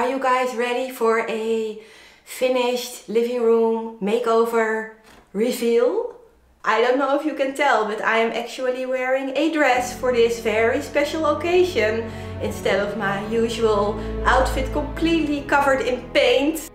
Are you guys ready for a finished living room makeover reveal? I don't know if you can tell, but I am actually wearing a dress for this very special occasion instead of my usual outfit completely covered in paint.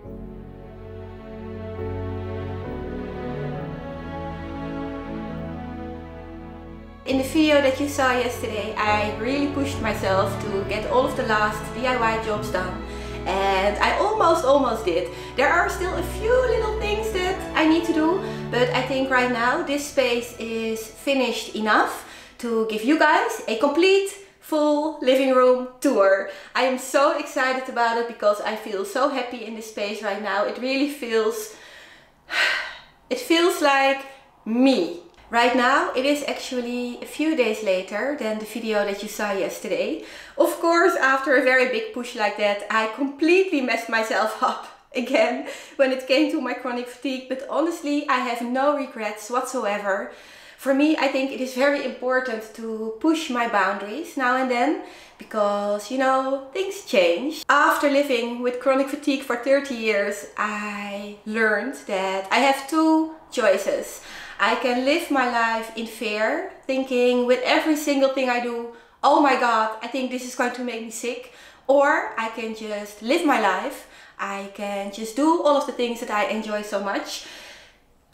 In the video that you saw yesterday, I really pushed myself to get all of the last DIY jobs done. And I almost did. There are still a few little things that I need to do, but I think right now this space is finished enough to give you guys a complete full living room tour. I am so excited about it because I feel so happy in this space right now. It really feels, like me. Right now it is actually a few days later than the video that you saw yesterday. Of course, after a very big push like that, I completely messed myself up again when it came to my chronic fatigue, but honestly I have no regrets whatsoever. For me, I think it is very important to push my boundaries now and then because, you know, things change. After living with chronic fatigue for 30 years, I learned that I have two choices. I can live my life in fear, thinking with every single thing I do, oh my god, I think this is going to make me sick. Or I can just live my life. I can just do all of the things that I enjoy so much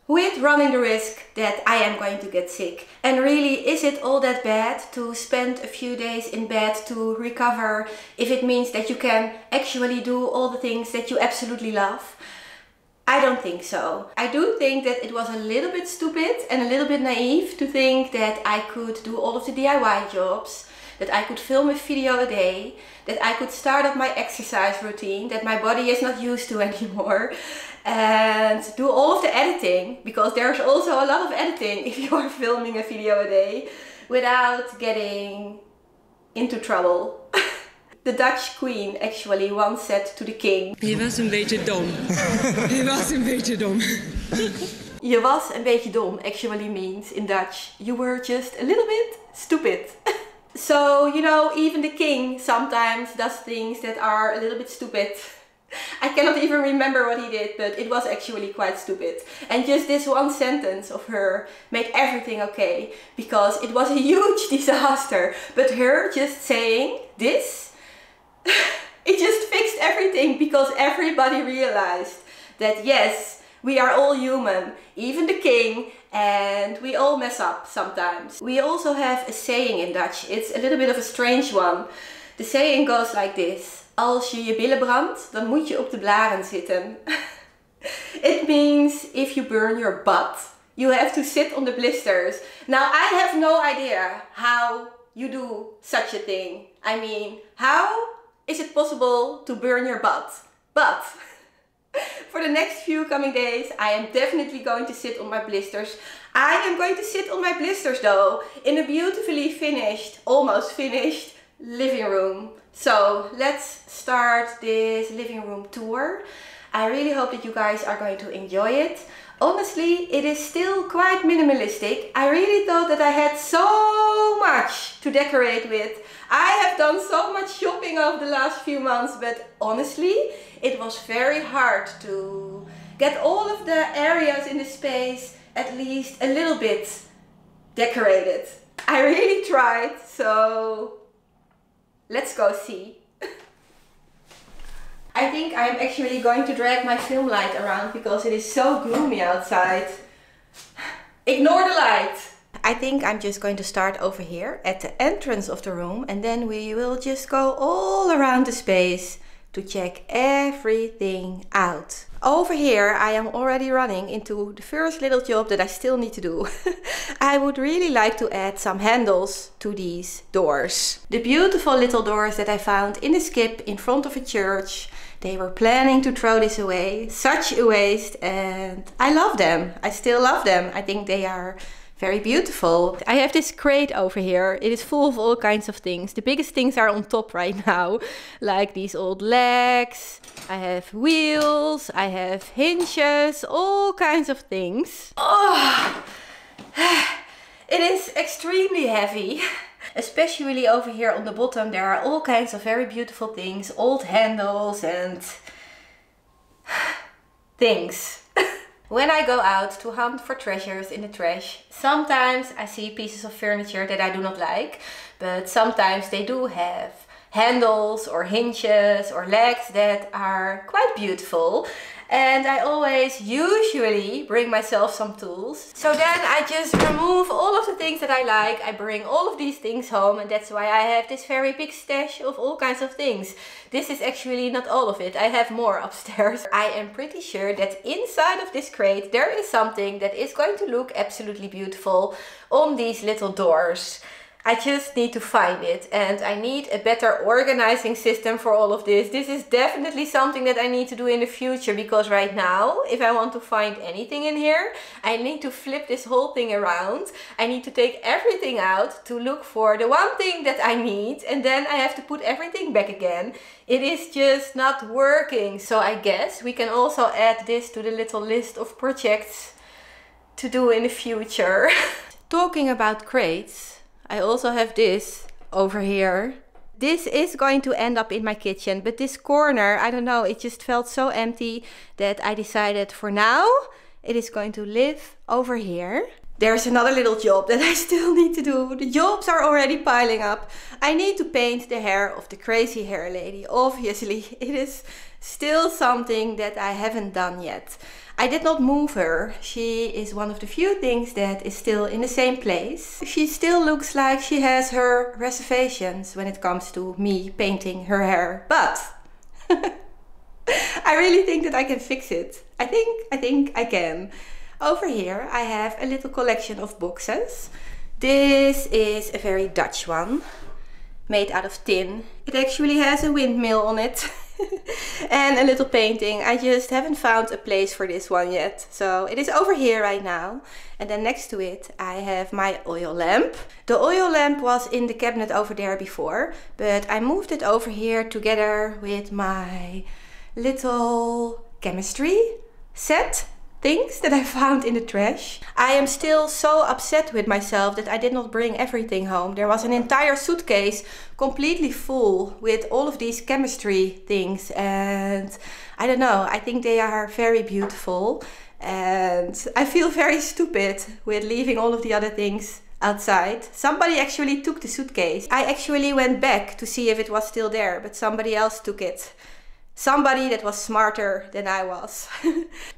with running the risk that I am going to get sick. And really, is it all that bad to spend a few days in bed to recover if it means that you can actually do all the things that you absolutely love? I don't think so. I do think that it was a little bit stupid and a little bit naive to think that I could do all of the DIY jobs, that I could film a video a day, that I could start up my exercise routine that my body is not used to anymore, and do all of the editing, because there's also a lot of editing if you are filming a video a day, without getting into trouble. The Dutch queen actually once said to the king, Je was een beetje dom. Je was een beetje dom. Je was een beetje dom actually means in Dutch, you were just a little bit stupid. So, you know, even the king sometimes does things that are a little bit stupid. I cannot even remember what he did, but it was actually quite stupid. And just this one sentence of her made everything okay, because it was a huge disaster. But her just saying this, it just fixed everything, because everybody realized that yes, we are all human, even the king, and we all mess up sometimes. We also have a saying in Dutch. It's a little bit of a strange one. The saying goes like this: als je je billen brandt, dan moet je op de blaren zitten. It means if you burn your butt, you have to sit on the blisters. Now I have no idea how you do such a thing. I mean, how is it possible to burn your butt? But for the next few coming days, I am definitely going to sit on my blisters. I am going to sit on my blisters though, in a beautifully finished, almost finished living room. So let's start this living room tour. I really hope that you guys are going to enjoy it. Honestly, it is still quite minimalistic. I really thought that I had so much to decorate with. I have done so much shopping over the last few months, but honestly, it was very hard to get all of the areas in the space at least a little bit decorated. I really tried, so let's go see. I think I'm actually going to drag my film light around because it is so gloomy outside. Ignore the light! I think I'm just going to start over here at the entrance of the room, and then we will just go all around the space to check everything out. Over here I am already running into the first little job that I still need to do. I would really like to add some handles to these doors. The beautiful little doors that I found in the skip in front of a church. They were planning to throw this away. Such a waste, and I love them. I still love them. I think they are very beautiful. I have this crate over here. It is full of all kinds of things. The biggest things are on top right now, like these old legs. I have wheels, I have hinges, all kinds of things. Oh, it is extremely heavy. Especially over here on the bottom there are all kinds of very beautiful things, old handles and things. When I go out to hunt for treasures in the trash, sometimes I see pieces of furniture that I do not like, but sometimes they do have handles or hinges or legs that are quite beautiful. And I always usually bring myself some tools. So then I just remove all of the things that I like. I bring all of these things home, and that's why I have this very big stash of all kinds of things. This is actually not all of it. I have more upstairs. I am pretty sure that inside of this crate there is something that is going to look absolutely beautiful on these little doors. I just need to find it, and I need a better organizing system for all of this. This is definitely something that I need to do in the future, because right now, if I want to find anything in here, I need to flip this whole thing around. I need to take everything out to look for the one thing that I need, and then I have to put everything back again. It is just not working. So I guess we can also add this to the little list of projects to do in the future. Talking about crates, I also have this over here. This is going to end up in my kitchen, but this corner, I don't know, it just felt so empty that I decided for now it is going to live over here. There's another little job that I still need to do. The jobs are already piling up. I need to paint the hair of the crazy hair lady. Obviously, it is still something that I haven't done yet. I did not move her. She is one of the few things that is still in the same place. She still looks like she has her reservations when it comes to me painting her hair. But I really think that I can fix it. I think I can. Over here I have a little collection of boxes. This is a very Dutch one, made out of tin. It actually has a windmill on it. And a little painting. I just haven't found a place for this one yet. So it is over here right now. And then next to it I have my oil lamp. The oil lamp was in the cabinet over there before, but I moved it over here together with my little chemistry set things that I found in the trash. I am still so upset with myself that I did not bring everything home. There was an entire suitcase completely full with all of these chemistry things, and I don't know, I think they are very beautiful, and I feel very stupid with leaving all of the other things outside. Somebody actually took the suitcase. I actually went back to see if it was still there, but somebody else took it. Somebody that was smarter than I was.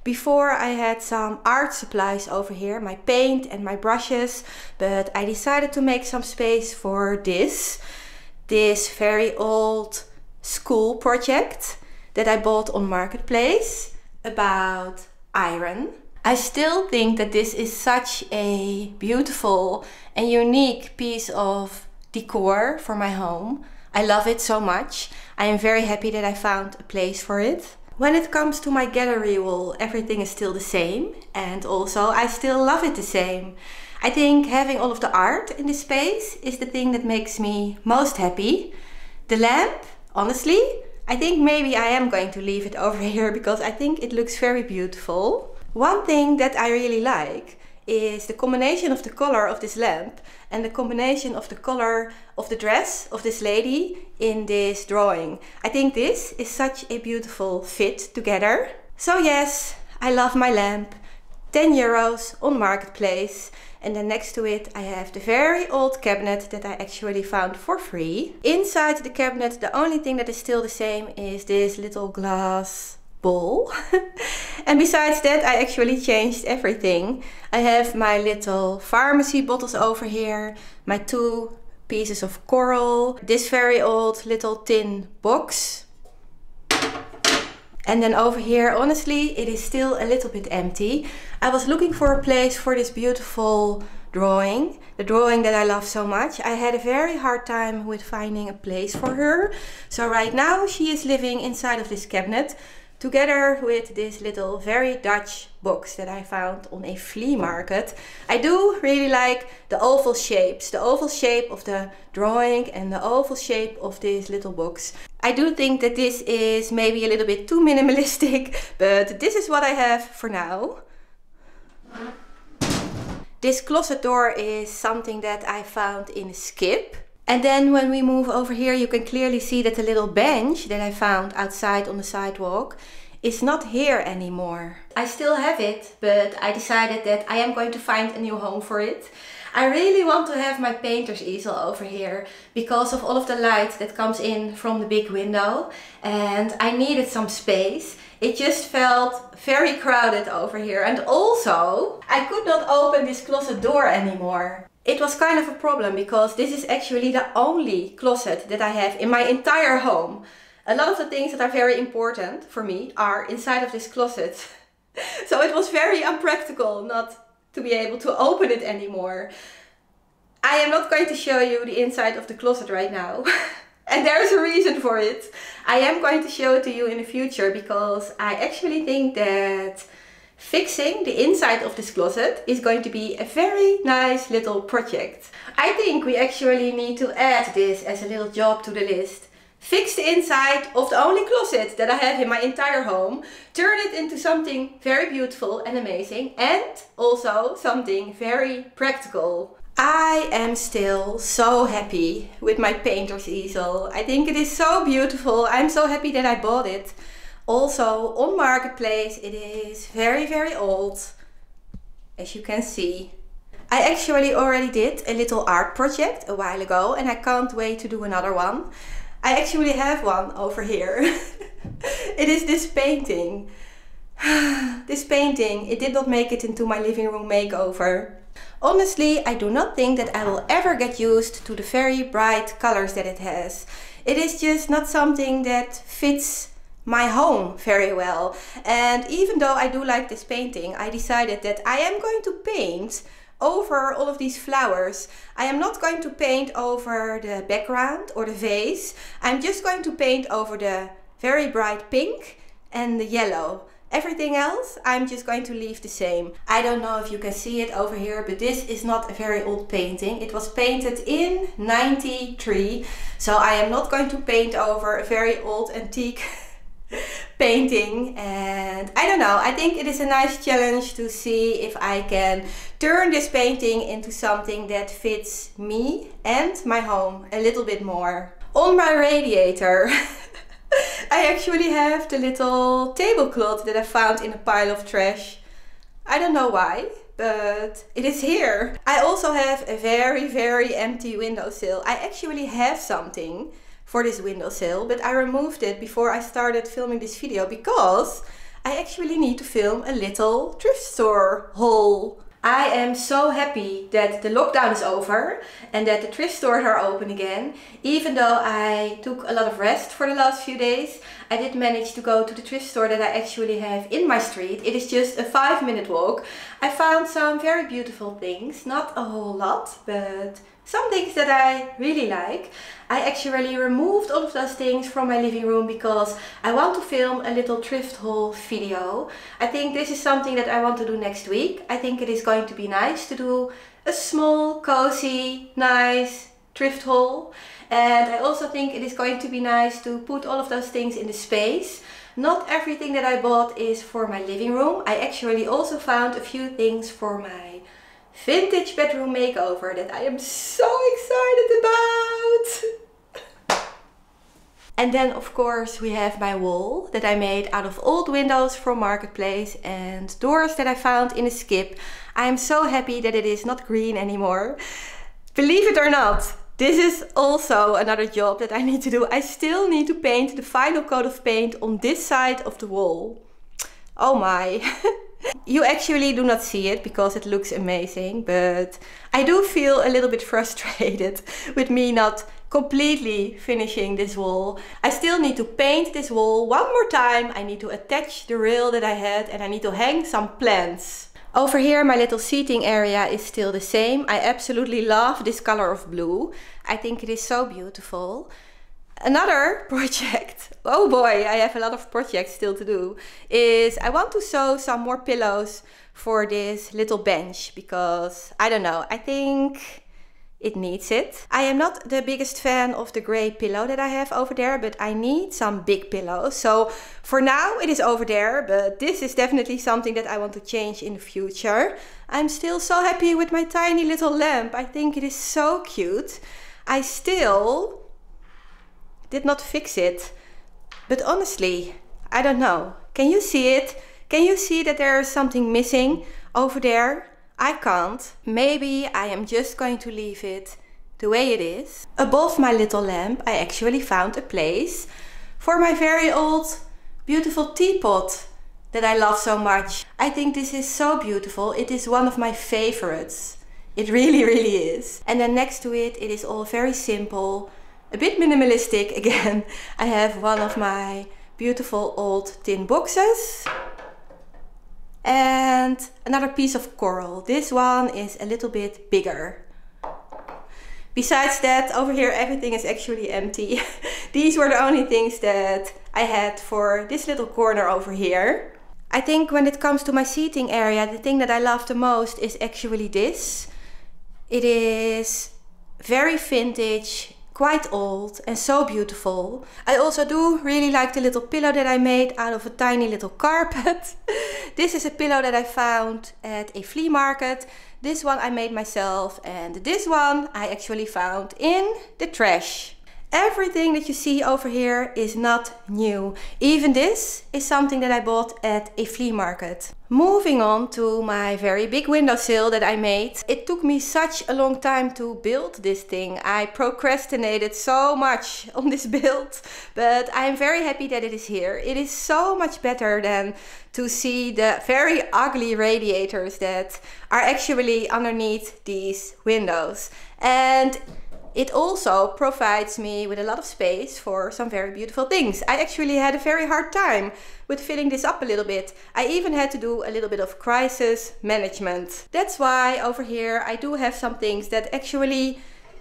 Before I had some art supplies over here, my paint and my brushes, but I decided to make some space for this very old school project that I bought on Marketplace about iron. I still think that this is such a beautiful and unique piece of decor for my home. I love it so much. I am very happy that I found a place for it. When it comes to my gallery wall, everything is still the same, and also I still love it the same. I think having all of the art in this space is the thing that makes me most happy. The lamp, honestly, I think maybe I am going to leave it over here because I think it looks very beautiful. One thing that I really like is the combination of the color of this lamp and the combination of the color of the dress of this lady in this drawing. I think this is such a beautiful fit together. So yes, I love my lamp. 10 euros on Marketplace. And then next to it I have the very old cabinet that I actually found for free. Inside the cabinet the only thing that is still the same is this little glass bowl. And besides that I actually changed everything. I have my little pharmacy bottles over here, my 2 pieces of coral, this very old little tin box. And then over here, honestly, it is still a little bit empty. I was looking for a place for this beautiful drawing, the drawing that I love so much. I had a very hard time with finding a place for her. So right now she is living inside of this cabinet, together with this little very Dutch box that I found on a flea market. I do really like the oval shapes, the oval shape of the drawing and the oval shape of this little box. I do think that this is maybe a little bit too minimalistic, but this is what I have for now. This closet door is something that I found in Skip. And then when we move over here, you can clearly see that the little bench that I found outside on the sidewalk is not here anymore. I still have it, but I decided that I am going to find a new home for it. I really want to have my painter's easel over here because of all of the light that comes in from the big window, and I needed some space. It just felt very crowded over here, and also I could not open this closet door anymore. It was kind of a problem because this is actually the only closet that I have in my entire home. A lot of the things that are very important for me are inside of this closet. So it was very unpractical not to be able to open it anymore. I am not going to show you the inside of the closet right now. And there's a reason for it. I am going to show it to you in the future because I actually think that fixing the inside of this closet is going to be a very nice little project. I think we actually need to add this as a little job to the list. Fix the inside of the only closet that I have in my entire home, turn it into something very beautiful and amazing, and also something very practical. I am still so happy with my painter's easel. I think it is so beautiful. I'm so happy that I bought it. Also on Marketplace, it is very, very old, as you can see. I actually already did a little art project a while ago and I can't wait to do another one. I actually have one over here. It is this painting. This painting, it did not make it into my living room makeover. Honestly, I do not think that I will ever get used to the very bright colors that it has. It is just not something that fits my home very well. And even though I do like this painting, I decided that I am going to paint over all of these flowers. I am not going to paint over the background or the vase. I'm just going to paint over the very bright pink and the yellow. Everything else I'm just going to leave the same. I don't know if you can see it over here, but this is not a very old painting. It was painted in '93, so I am not going to paint over a very old antique painting. And I don't know, I think it is a nice challenge to see if I can turn this painting into something that fits me and my home a little bit more. On my radiator I actually have the little tablecloth that I found in a pile of trash. I don't know why, but it is here. I also have a very, very empty windowsill. I actually have something for this windowsill, but I removed it before I started filming this video because I actually need to film a little thrift store haul. I am so happy that the lockdown is over and that the thrift stores are open again. Even though I took a lot of rest for the last few days, I did manage to go to the thrift store that I actually have in my street. It is just a 5-minute walk. I found some very beautiful things, not a whole lot, but some things that I really like. I actually removed all of those things from my living room because I want to film a little thrift haul video. I think this is something that I want to do next week. I think it is going to be nice to do a small, cozy, nice thrift haul. And I also think it is going to be nice to put all of those things in the space. Not everything that I bought is for my living room. I actually also found a few things for my vintage bedroom makeover that I am so excited about. And then of course we have my wall that I made out of old windows from Marketplace and doors that I found in a skip. I am so happy that it is not green anymore. Believe it or not, this is also another job that I need to do. I still need to paint the final coat of paint on this side of the wall. Oh my. You actually do not see it because it looks amazing, but I do feel a little bit frustrated with me not completely finishing this wall. I still need to paint this wall one more time. I need to attach the rail that I had and I need to hang some plants. Over here my little seating area is still the same. I absolutely love this color of blue. I think it is so beautiful. Another project, oh boy, I have a lot of projects still to do, is I want to sew some more pillows for this little bench because, I don't know, I think it needs it. I am not the biggest fan of the gray pillow that I have over there, but I need some big pillows. So for now it is over there, but this is definitely something that I want to change in the future. I'm still so happy with my tiny little lamp. I think it is so cute. I still did not fix it. But honestly, I don't know. Can you see it? Can you see that there is something missing over there? I can't. Maybe I am just going to leave it the way it is. Above my little lamp, I actually found a place for my very old, beautiful teapot that I love so much. I think this is so beautiful. It is one of my favorites. It really, really is. And then next to it, it is all very simple, a bit minimalistic again. I have one of my beautiful old tin boxes and another piece of coral. This one is a little bit bigger. Besides that, over here everything is actually empty. These were the only things that I had for this little corner over here. I think when it comes to my seating area, the thing that I love the most is actually this. It is very vintage, quite old and so beautiful. I also do really like the little pillow that I made out of a tiny little carpet. This is a pillow that I found at a flea market. This one I made myself, and this one I actually found in the trash. Everything that you see over here is not new. Even this is something that I bought at a flea market. Moving on to my very big windowsill that I made. It took me such a long time to build this thing. I procrastinated so much on this build, but I am very happy that it is here. It is so much better than to see the very ugly radiators that are actually underneath these windows. And it also provides me with a lot of space for some very beautiful things. I actually had a very hard time with filling this up a little bit. I even had to do a little bit of crisis management. That's why over here I do have some things that actually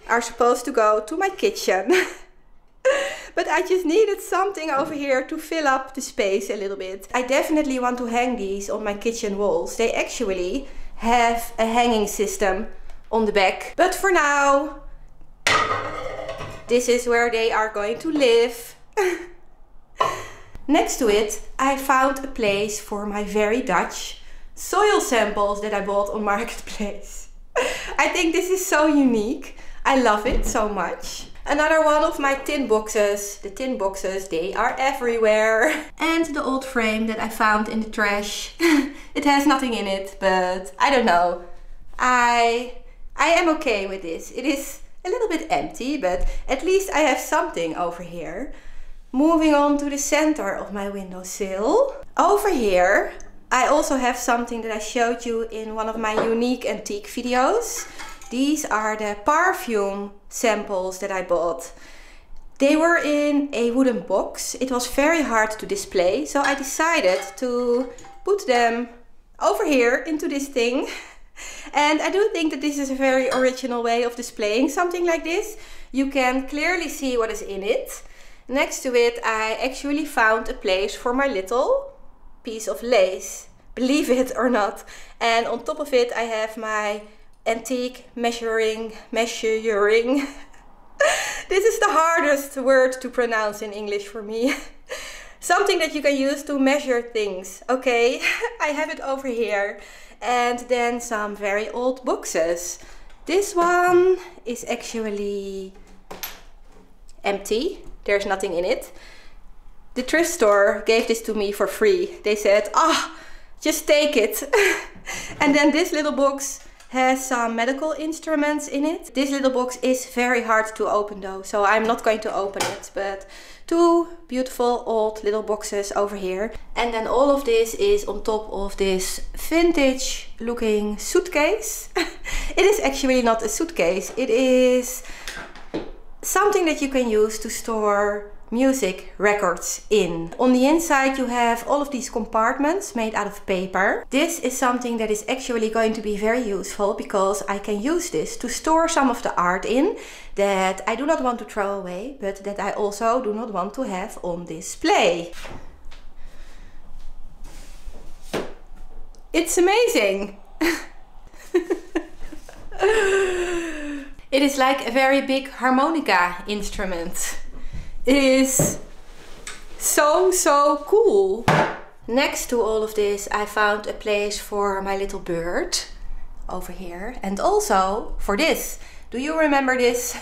are supposed to go to my kitchen. But I just needed something over here to fill up the space a little bit. I definitely want to hang these on my kitchen walls. They actually have a hanging system on the back. But for now, this is where they are going to live. Next to it, I found a place for my very Dutch soil samples that I bought on Marketplace. I think this is so unique. I love it so much. Another one of my tin boxes. The tin boxes, they are everywhere. And the old frame that I found in the trash. It has nothing in it, but I don't know. I am okay with this. It is a little bit empty, but at least I have something over here. Moving on to the center of my windowsill. Over here, I also have something that I showed you in one of my unique antique videos. These are the perfume samples that I bought. They were in a wooden box. It was very hard to display, so I decided to put them over here into this thing. And I do think that this is a very original way of displaying something like this. You can clearly see what is in it. Next to it, I actually found a place for my little piece of lace. Believe it or not. And on top of it, I have my antique measuring. This is the hardest word to pronounce in English for me. Something that you can use to measure things. Okay, I have it over here. And then some very old boxes. This one is actually empty. There's nothing in it. The thrift store gave this to me for free. They said, just take it. And then this little box has some medical instruments in it. This little box is very hard to open though, so I'm not going to open it. But two beautiful old little boxes over here. And then all of this is on top of this vintage looking suitcase. It is actually not a suitcase. It is something that you can use to store music records in. On the inside you have all of these compartments made out of paper. This is something that is actually going to be very useful because I can use this to store some of the art in that I do not want to throw away, but that I also do not want to have on display. It's amazing! It is like a very big harmonica instrument. It is so cool. Next to all of this, I found a place for my little bird over here. And also for this. Do you remember this?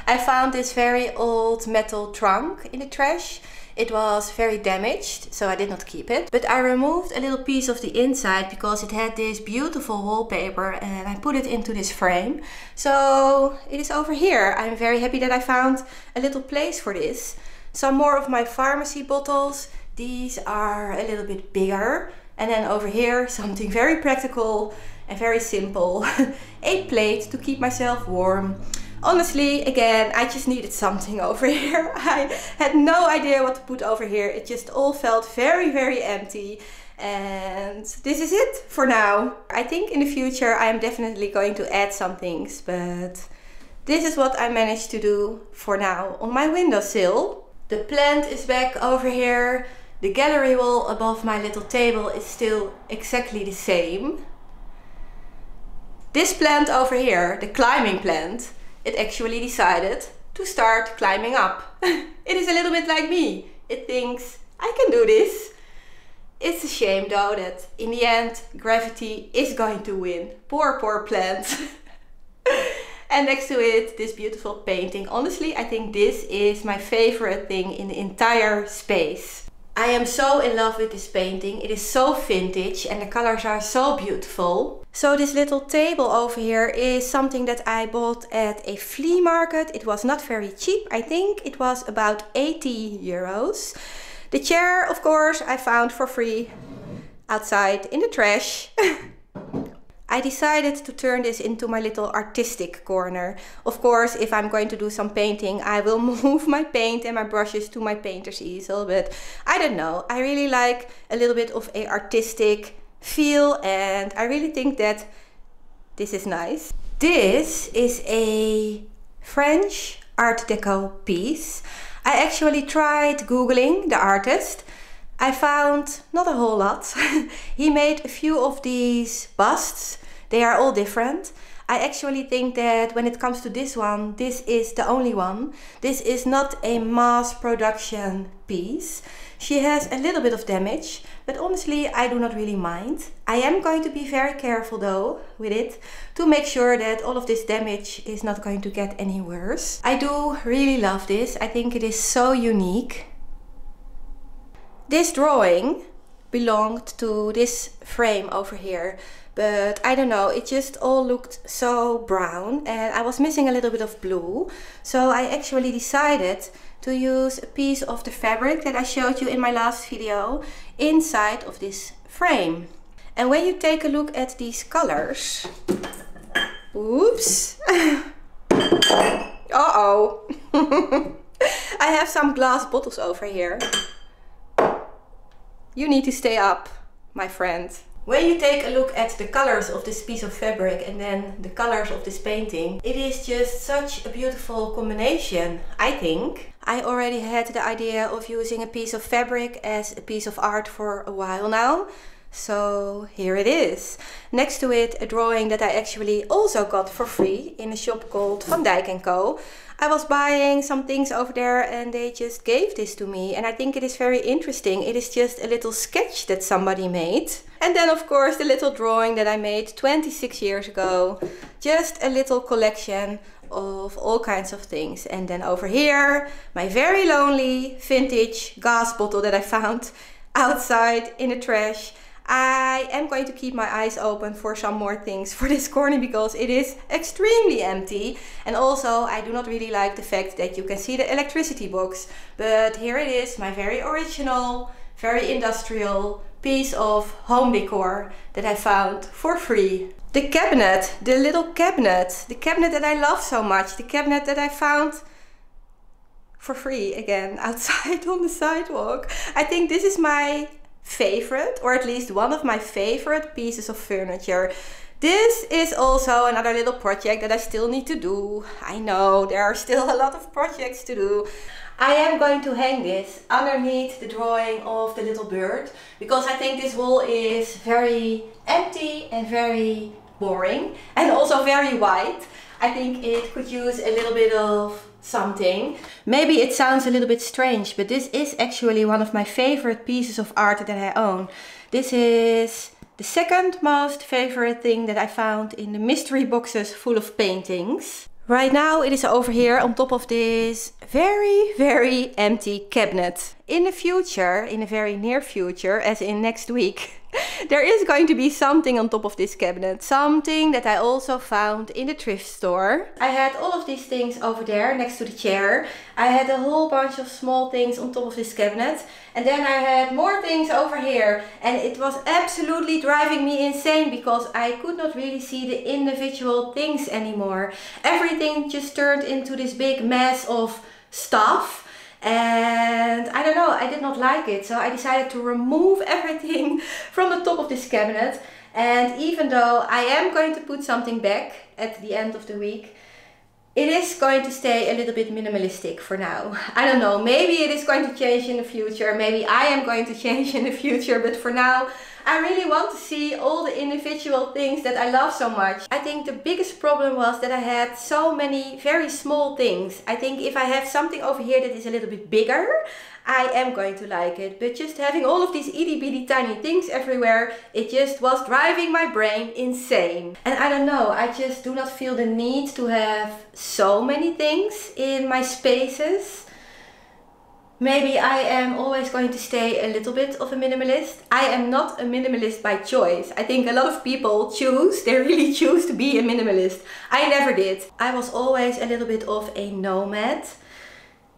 I found this very old metal trunk in the trash. It was very damaged, so I did not keep it. But I removed a little piece of the inside because it had this beautiful wallpaper and I put it into this frame. So it is over here. I'm very happy that I found a little place for this. Some more of my pharmacy bottles. These are a little bit bigger. And then over here, something very practical and very simple. A plate to keep myself warm. Honestly, again, I just needed something over here. I had no idea what to put over here. It just all felt very, very empty. And this is it for now. I think in the future I am definitely going to add some things, but this is what I managed to do for now on my windowsill. The plant is back over here. The gallery wall above my little table is still exactly the same. This plant over here, the climbing plant, it actually decided to start climbing up. It is a little bit like me. It thinks, I can do this. It's a shame though that in the end gravity is going to win. Poor, poor plant. And next to it, this beautiful painting. Honestly, I think this is my favorite thing in the entire space. I am so in love with this painting. It is so vintage and the colors are so beautiful. So this little table over here is something that I bought at a flea market. It was not very cheap. I think it was about 80 euros. The chair, of course, I found for free outside in the trash. I decided to turn this into my little artistic corner. Of course, if I'm going to do some painting, I will move my paint and my brushes to my painter's easel. But I don't know, I really like a little bit of an artistic feel and I really think that this is nice. This is a French Art Deco piece. I actually tried Googling the artist. I found not a whole lot. He made a few of these busts. They are all different. I actually think that when it comes to this one, this is the only one. This is not a mass production piece. She has a little bit of damage, but honestly, I do not really mind. I am going to be very careful though with it to make sure that all of this damage is not going to get any worse. I do really love this. I think it is so unique. This drawing belonged to this frame over here, but I don't know, it just all looked so brown and I was missing a little bit of blue. So I actually decided to use a piece of the fabric that I showed you in my last video inside of this frame. And when you take a look at these colors, oops, uh-oh, I have some glass bottles over here. You need to stay up, my friend. When you take a look at the colors of this piece of fabric and then the colors of this painting, it is just such a beautiful combination, I think. I already had the idea of using a piece of fabric as a piece of art for a while now. So here it is. Next to it, a drawing that I actually also got for free in a shop called Van Dijk & Co. I was buying some things over there and they just gave this to me and I think it is very interesting. It is just a little sketch that somebody made. And then of course the little drawing that I made 26 years ago. Just a little collection of all kinds of things. And then over here, my very lonely vintage gas bottle that I found outside in the trash. I am going to keep my eyes open for some more things for this corner because it is extremely empty. And also I do not really like the fact that you can see the electricity box. But here it is, my very original, very industrial piece of home decor that I found for free. The cabinet, the little cabinet, the cabinet that I love so much, the cabinet that I found for free again outside on the sidewalk. I think this is my favorite, or at least one of my favorite pieces of furniture. This is also another little project that I still need to do. I know there are still a lot of projects to do. I am going to hang this underneath the drawing of the little bird because I think this wall is very empty and very boring and also very white. I think it could use a little bit of something. Maybe it sounds a little bit strange, but this is actually one of my favorite pieces of art that I own. This is the second most favorite thing that I found in the mystery boxes full of paintings. Right now it is over here on top of this very empty cabinet. In the future, in a very near future, as in next week, there is going to be something on top of this cabinet. Something that I also found in the thrift store. I had all of these things over there next to the chair. I had a whole bunch of small things on top of this cabinet. And then I had more things over here. And it was absolutely driving me insane because I could not really see the individual things anymore. Everything just turned into this big mess of stuff. And I don't know, I did not like it, so I decided to remove everything from the top of this cabinet. And even though I am going to put something back at the end of the week, it is going to stay a little bit minimalistic for now. I don't know, maybe it is going to change in the future, maybe I am going to change in the future, but for now I really want to see all the individual things that I love so much. I think the biggest problem was that I had so many very small things. I think if I have something over here that is a little bit bigger, I am going to like it. But just having all of these itty bitty tiny things everywhere, it just was driving my brain insane. And I don't know, I just do not feel the need to have so many things in my spaces. Maybe I am always going to stay a little bit of a minimalist. I am not a minimalist by choice. I think a lot of people they really choose to be a minimalist. I never did. I was always a little bit of a nomad.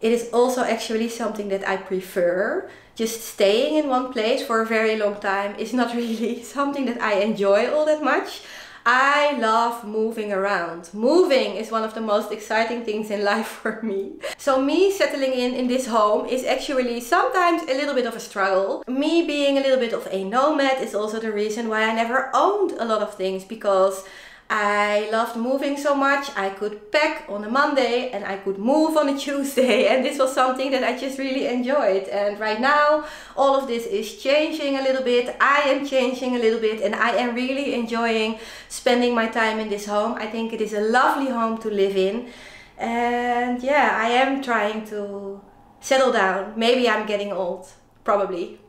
It is also actually something that I prefer. Just staying in one place for a very long time is not really something that I enjoy all that much. I love moving around. Moving is one of the most exciting things in life for me. So me settling in this home is actually sometimes a little bit of a struggle. Me being a little bit of a nomad is also the reason why I never owned a lot of things, because I loved moving so much. I could pack on a Monday and I could move on a Tuesday, and this was something that I just really enjoyed. And right now all of this is changing a little bit. I am changing a little bit and I am really enjoying spending my time in this home. I think it is a lovely home to live in, and yeah, I am trying to settle down. Maybe I'm getting old, probably.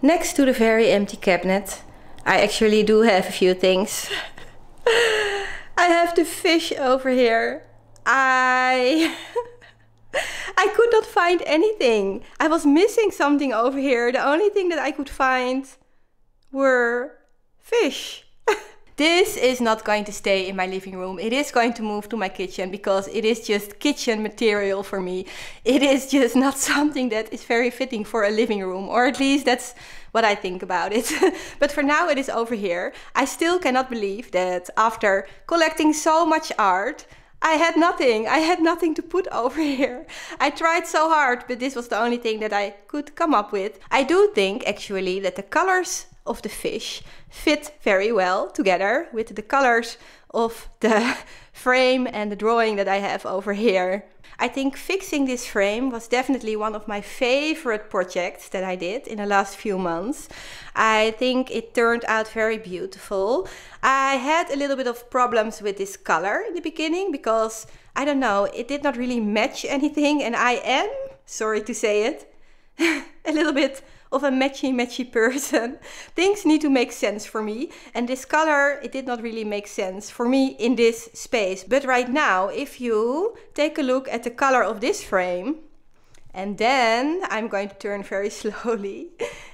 Next to the very empty cabinet, I actually do have a few things. I have the fish over here. I could not find anything. I was missing something over here. The only thing that I could find were fish. This is not going to stay in my living room. It is going to move to my kitchen because it is just kitchen material for me. It is just not something that is very fitting for a living room, or at least that's what I think about it. But for now it is over here. I still cannot believe that after collecting so much art, I had nothing. I had nothing to put over here. I tried so hard, but this was the only thing that I could come up with. I do think actually that the colors of the fish fit very well together with the colors of the frame and the drawing that I have over here. I think fixing this frame was definitely one of my favorite projects that I did in the last few months. I think it turned out very beautiful. I had a little bit of problems with this color in the beginning because, I don't know, it did not really match anything, and I am, sorry to say it, a little bit of a matchy person. Things need to make sense for me, and this color, it did not really make sense for me in this space. But right now, if you take a look at the color of this frame, and then I'm going to turn very slowly,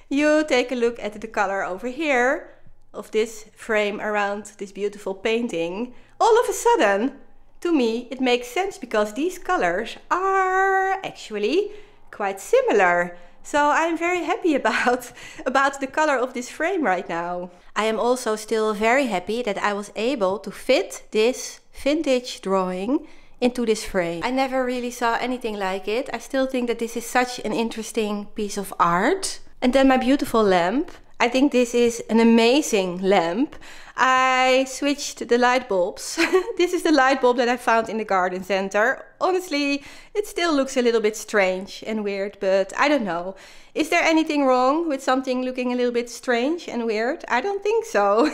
you take a look at the color over here of this frame around this beautiful painting, all of a sudden, to me, it makes sense because these colors are actually quite similar. So I'm very happy about the color of this frame right now. I am also still very happy that I was able to fit this vintage drawing into this frame. I never really saw anything like it. I still think that this is such an interesting piece of art. And then my beautiful lamp. I think this is an amazing lamp. I switched the light bulbs. This is the light bulb that I found in the garden center. Honestly, it still looks a little bit strange and weird, but I don't know. Is there anything wrong with something looking a little bit strange and weird? I don't think so.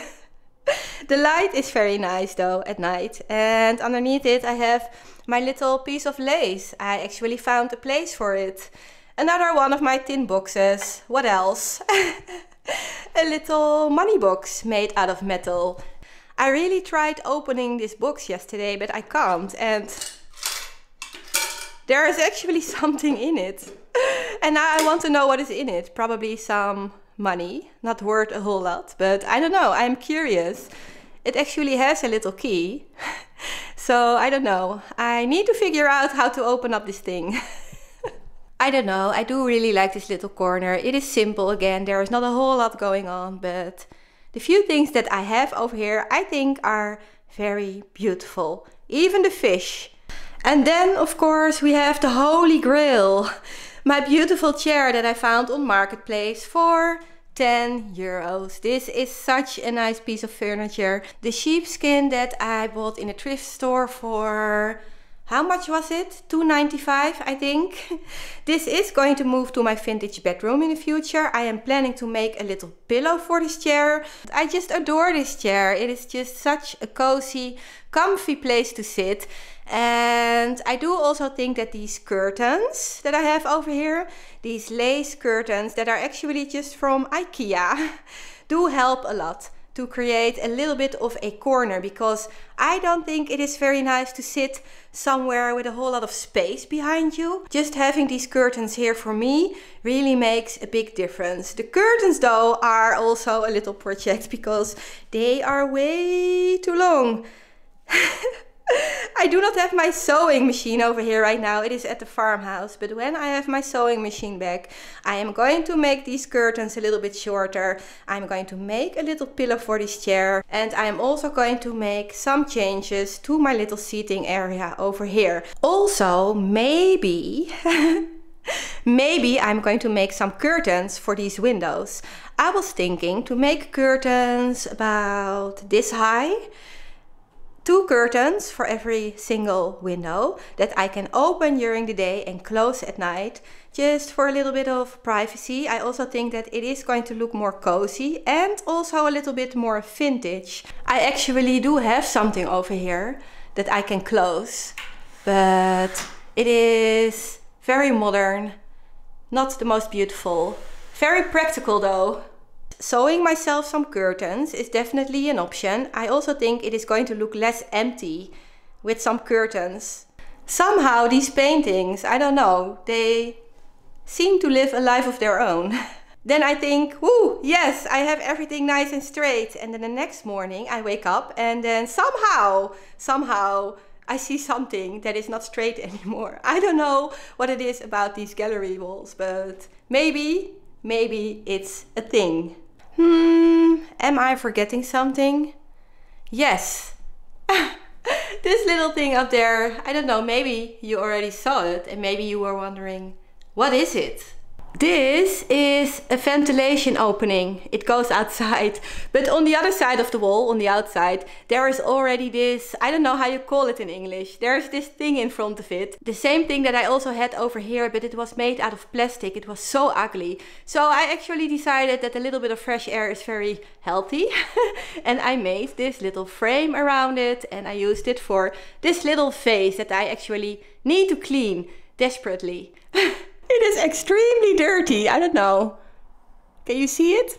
The light is very nice though at night, and underneath it I have my little piece of lace. I actually found a place for it. Another one of my tin boxes. What else? A little money box made out of metal. I really tried opening this box yesterday, but I can't. And there is actually something in it. And now I want to know what is in it. Probably some money, not worth a whole lot, but I don't know. I'm curious. It actually has a little key. So I don't know. I need to figure out how to open up this thing. I don't know. I do really like this little corner. It is simple again. There is not a whole lot going on, but the few things that I have over here I think are very beautiful. Even the fish. And then of course we have the Holy Grail. My beautiful chair that I found on Marketplace for 10 euros. This is such a nice piece of furniture. The sheepskin that I bought in a thrift store for, how much was it? €2.95 I think. This is going to move to my vintage bedroom in the future. I am planning to make a little pillow for this chair. I just adore this chair. It is just such a cozy, comfy place to sit. And I do also think that these curtains that I have over here, these lace curtains that are actually just from IKEA, do help a lot to create a little bit of a corner, because I don't think it is very nice to sit somewhere with a whole lot of space behind you. Just having these curtains here for me really makes a big difference. The curtains though are also a little project because they are way too long. I do not have my sewing machine over here right now. It is at the farmhouse. But when I have my sewing machine back, I am going to make these curtains a little bit shorter. I'm going to make a little pillow for this chair. And I am also going to make some changes to my little seating area over here. Also, maybe I'm going to make some curtains for these windows. I was thinking to make curtains about this high. 2 curtains for every single window that I can open during the day and close at night, just for a little bit of privacy. I also think that it is going to look more cozy and also a little bit more vintage. I actually do have something over here that I can close, but it is very modern, not the most beautiful. Very practical though. Sewing myself some curtains is definitely an option. I also think it is going to look less empty with some curtains. Somehow these paintings, I don't know, they seem to live a life of their own. Then I think, whoo, yes, I have everything nice and straight. And then the next morning I wake up and then somehow I see something that is not straight anymore. I don't know what it is about these gallery walls, but maybe it's a thing. Am I forgetting something? Yes. This little thing up there, I don't know, maybe you already saw it and maybe you were wondering, what is it? This is a ventilation opening. It goes outside, but on the other side of the wall, on the outside, there is already this, I don't know how you call it in English. There's this thing in front of it. The same thing that I also had over here, but it was made out of plastic. It was so ugly. So I actually decided that a little bit of fresh air is very healthy. And I made this little frame around it and I used it for this little vase that I actually need to clean desperately. It is extremely dirty. I don't know. Can you see it?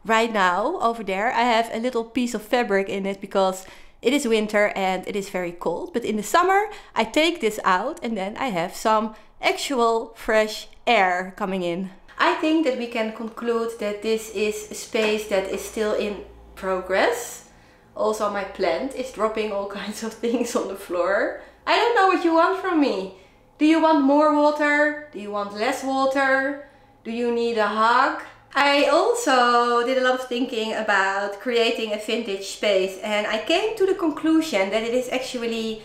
Right now, over there, I have a little piece of fabric in it because it is winter and it is very cold. But in the summer, I take this out and then I have some actual fresh air coming in. I think that we can conclude that this is a space that is still in progress. Also, my plant is dropping all kinds of things on the floor. I don't know what you want from me. Do you want more water? Do you want less water? Do you need a hug? I also did a lot of thinking about creating a vintage space and I came to the conclusion that it is actually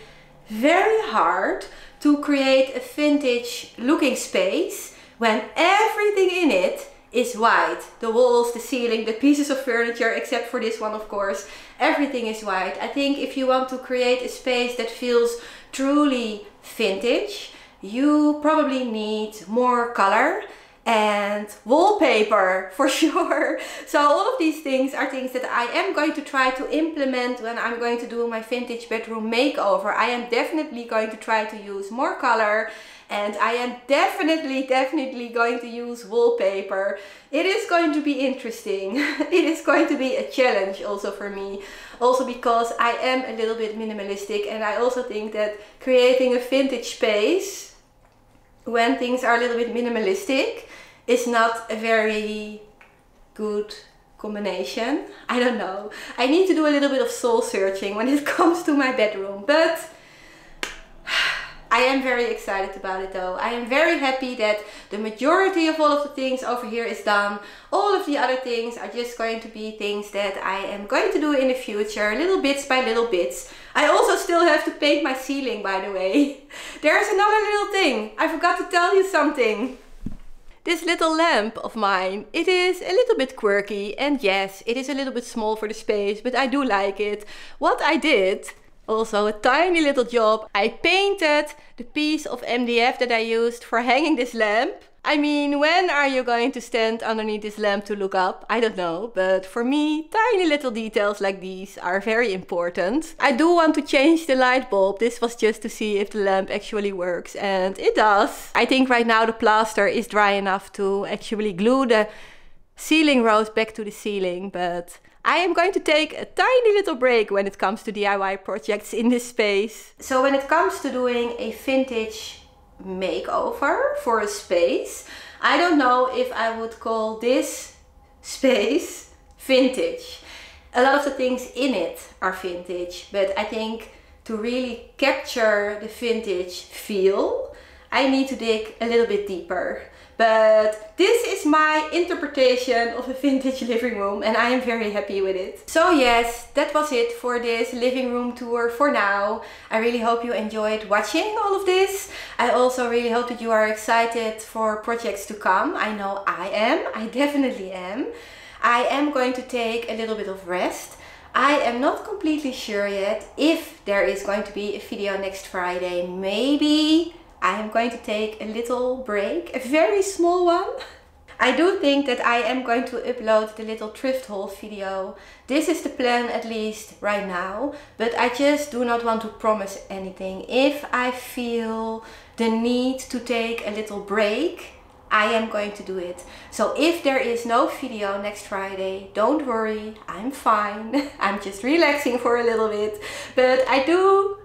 very hard to create a vintage looking space when everything in it is white. The walls, the ceiling, the pieces of furniture, except for this one of course, everything is white. I think if you want to create a space that feels truly vintage, you probably need more color and wallpaper for sure. So all of these things are things that I am going to try to implement when I'm going to do my vintage bedroom makeover. I am definitely going to try to use more color and I am definitely going to use wallpaper. It is going to be interesting. It is going to be a challenge also for me. Also because I am a little bit minimalistic, and I also think that creating a vintage space when things are a little bit minimalistic is not a very good combination. I don't know. I need to do a little bit of soul searching when it comes to my bedroom, but I am very excited about it though. I am very happy that the majority of all of the things over here is done. All of the other things are just going to be things that I am going to do in the future, little bits by little bits. I also still have to paint my ceiling, by the way. There's another little thing. I forgot to tell you something. This little lamp of mine, it is a little bit quirky, and yes, it is a little bit small for the space, but I do like it. What I did, also a tiny little job, I painted the piece of MDF that I used for hanging this lamp. I mean, when are you going to stand underneath this lamp to look up? I don't know, but for me, tiny little details like these are very important. I do want to change the light bulb. This was just to see if the lamp actually works, and it does. I think right now the plaster is dry enough to actually glue the ceiling rose back to the ceiling, but I am going to take a tiny little break when it comes to DIY projects in this space. So when it comes to doing a vintage makeover for a space, I don't know if I would call this space vintage. A lot of the things in it are vintage, but I think to really capture the vintage feel, I need to dig a little bit deeper. But this is my interpretation of a vintage living room, and I am very happy with it. So yes, that was it for this living room tour for now. I really hope you enjoyed watching all of this. I also really hope that you are excited for projects to come. I know I am. I definitely am. I am going to take a little bit of rest. I am not completely sure yet if there is going to be a video next Friday. Maybe I am going to take a little break, a very small one. I do think that I am going to upload the little thrift haul video. This is the plan, at least right now, but I just do not want to promise anything. If I feel the need to take a little break, I am going to do it. So if there is no video next Friday, don't worry, I'm fine. I'm just relaxing for a little bit. But I do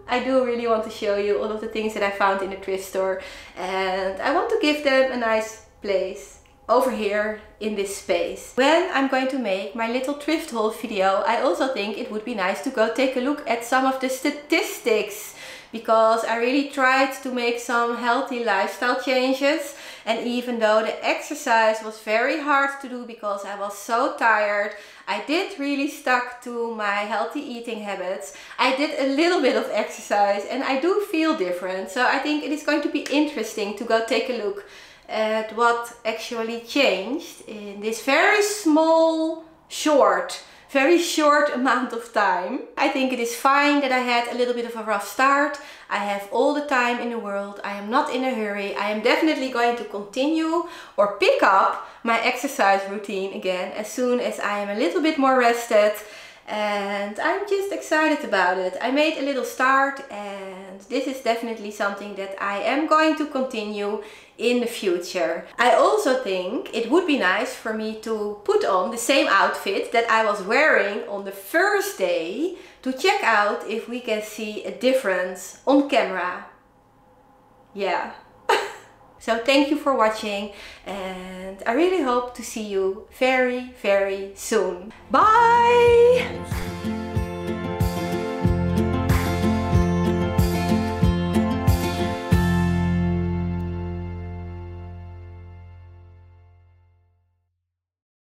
really want to show you all of the things that I found in the thrift store, and I want to give them a nice place over here in this space. When I'm going to make my little thrift haul video, I also think it would be nice to go take a look at some of the statistics, because I really tried to make some healthy lifestyle changes, and even though the exercise was very hard to do because I was so tired, I did really stuck to my healthy eating habits. I did a little bit of exercise and I do feel different. So I think it is going to be interesting to go take a look at what actually changed in this very small, very short amount of time. I think it is fine that I had a little bit of a rough start. I have all the time in the world. I am not in a hurry. I am definitely going to continue or pick up my exercise routine again as soon as I am a little bit more rested. And I'm just excited about it. I made a little start, and this is definitely something that I am going to continue in the future. I also think it would be nice for me to put on the same outfit that I was wearing on the first day to check out if we can see a difference on camera. Yeah. So thank you for watching, and I really hope to see you very, very soon. Bye!